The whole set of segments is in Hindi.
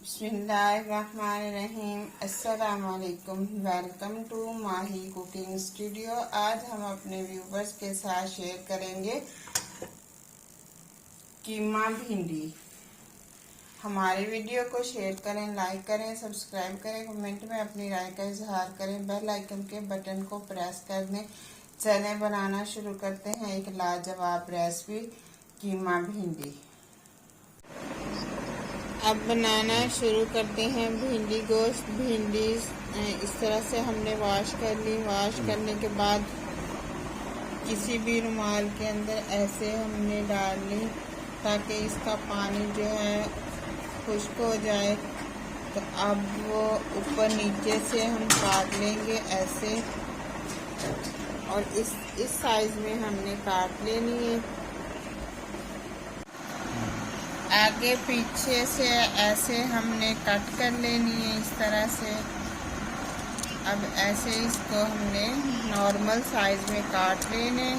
बिस्मिल्लाहिर्रहमानिर्रहीम। अस्सलामुअलैकुम। Welcome to Mahi cooking studio. आज हम अपने व्यूवर्स के साथ शेयर करेंगे कीमा भिंडी। हमारे वीडियो को शेयर करें, लाइक करें, सब्सक्राइब करें, कमेंट में अपनी राय का इजहार करें, बेल आइकन के बटन को प्रेस कर दें। चलें बनाना शुरू करते हैं एक लाजवाब रेसिपी कीमा भिंडी। अब बनाना शुरू करते हैं भिंडी गोश्त। भिंडी इस तरह से हमने वॉश कर ली। वॉश करने के बाद किसी भी रुमाल के अंदर ऐसे हमने डाल ली ताकि इसका पानी जो है खुश्क हो जाए। तो अब वो ऊपर नीचे से हम काट लेंगे ऐसे, और इस साइज में हमने काट लेनी है। आगे पीछे से ऐसे हमने कट कर लेनी है इस तरह से। अब ऐसे इसको हमने नॉर्मल साइज में काट लेने।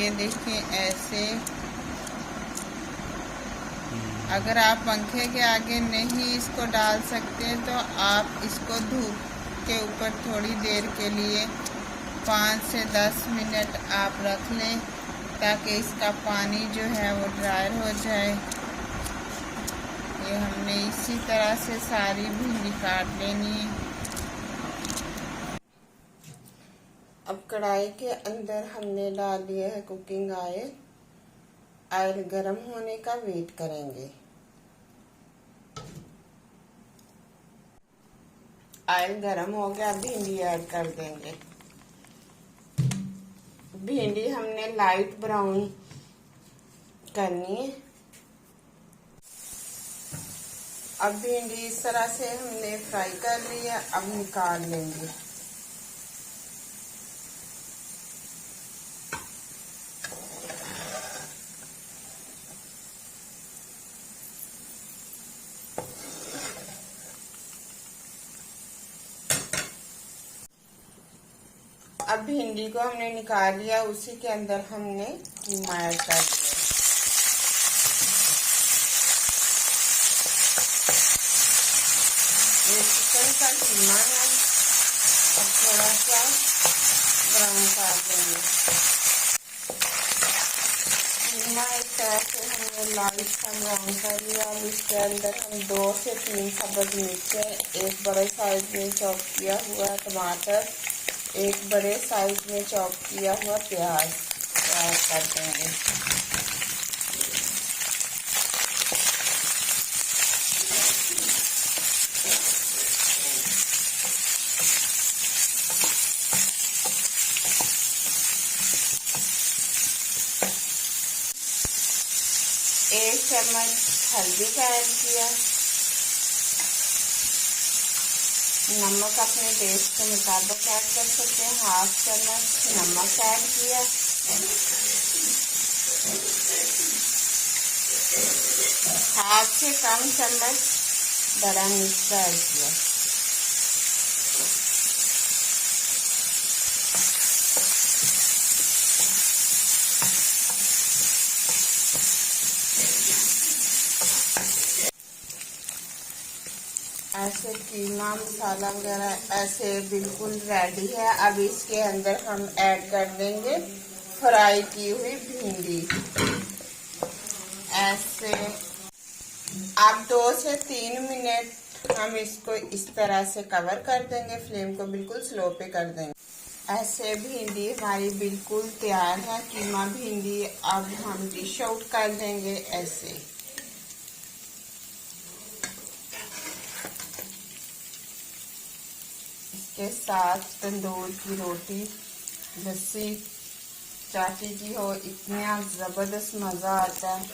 ये देखिए ऐसे। अगर आप पंखे के आगे नहीं इसको डाल सकते तो आप इसको धूप के ऊपर थोड़ी देर के लिए 5 से 10 मिनट आप रख लें ताकि इसका पानी जो है वो ड्राई हो जाए। ये हमने इसी तरह से सारी भिंडी काट लेनी है। अब कढ़ाई के अंदर हमने डाल दिया है कुकिंग ऑयल। ऑयल गर्म होने का वेट करेंगे। ऑयल गर्म हो गया, भिंडी ऐड कर देंगे। भिंडी हमने लाइट ब्राउन करनी है। अब भिंडी इस तरह से हमने फ्राई कर ली है। अब निकाल लेंगे। अब भिंडी को हमने निकाल लिया, उसी के अंदर हमने कीमा ऐड कर दिया। ये चिकन का कीमा है। अब थोड़ा सा ब्राउन कर देंगे। कीमा इस तरह से हमने लाइट सा ब्राउन कर लिया। अब इसके अंदर हम 2 से 3 सब्ज मिर्चें, एक बड़े साइज में चॉप किया हुआ टमाटर, एक बड़े साइज में चॉप किया हुआ प्याज ऐड कर देंगे। एक चम्मच हल्दी का ऐड किया। नमक अपने टेस्ट के मुताबिक ऐड कर सकते हैं। 1/2 चम्मच नमक ऐड किया। 1/2 से कम चम्मच बड़ा मिर्च ऐड किया। ऐसे कीमा मसाला वगैरह ऐसे बिल्कुल रेडी है। अब इसके अंदर हम ऐड कर देंगे फ्राई की हुई भिंडी। ऐसे अब 2 से 3 मिनट हम इसको इस तरह से कवर कर देंगे। फ्लेम को बिल्कुल स्लो पे कर देंगे। ऐसे भिंडी हमारी बिल्कुल तैयार है, कीमा भिंडी। अब हम डिश आउट कर देंगे ऐसे। के साथ तंदूर की रोटी, लस्सी, चाची की हो, इतना ज़बरदस्त मज़ा आता है।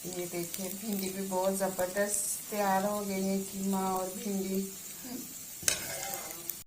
ये देखिए भिंडी भी बहुत ज़बरदस्त तैयार हो गई है, कीमा और भिंडी।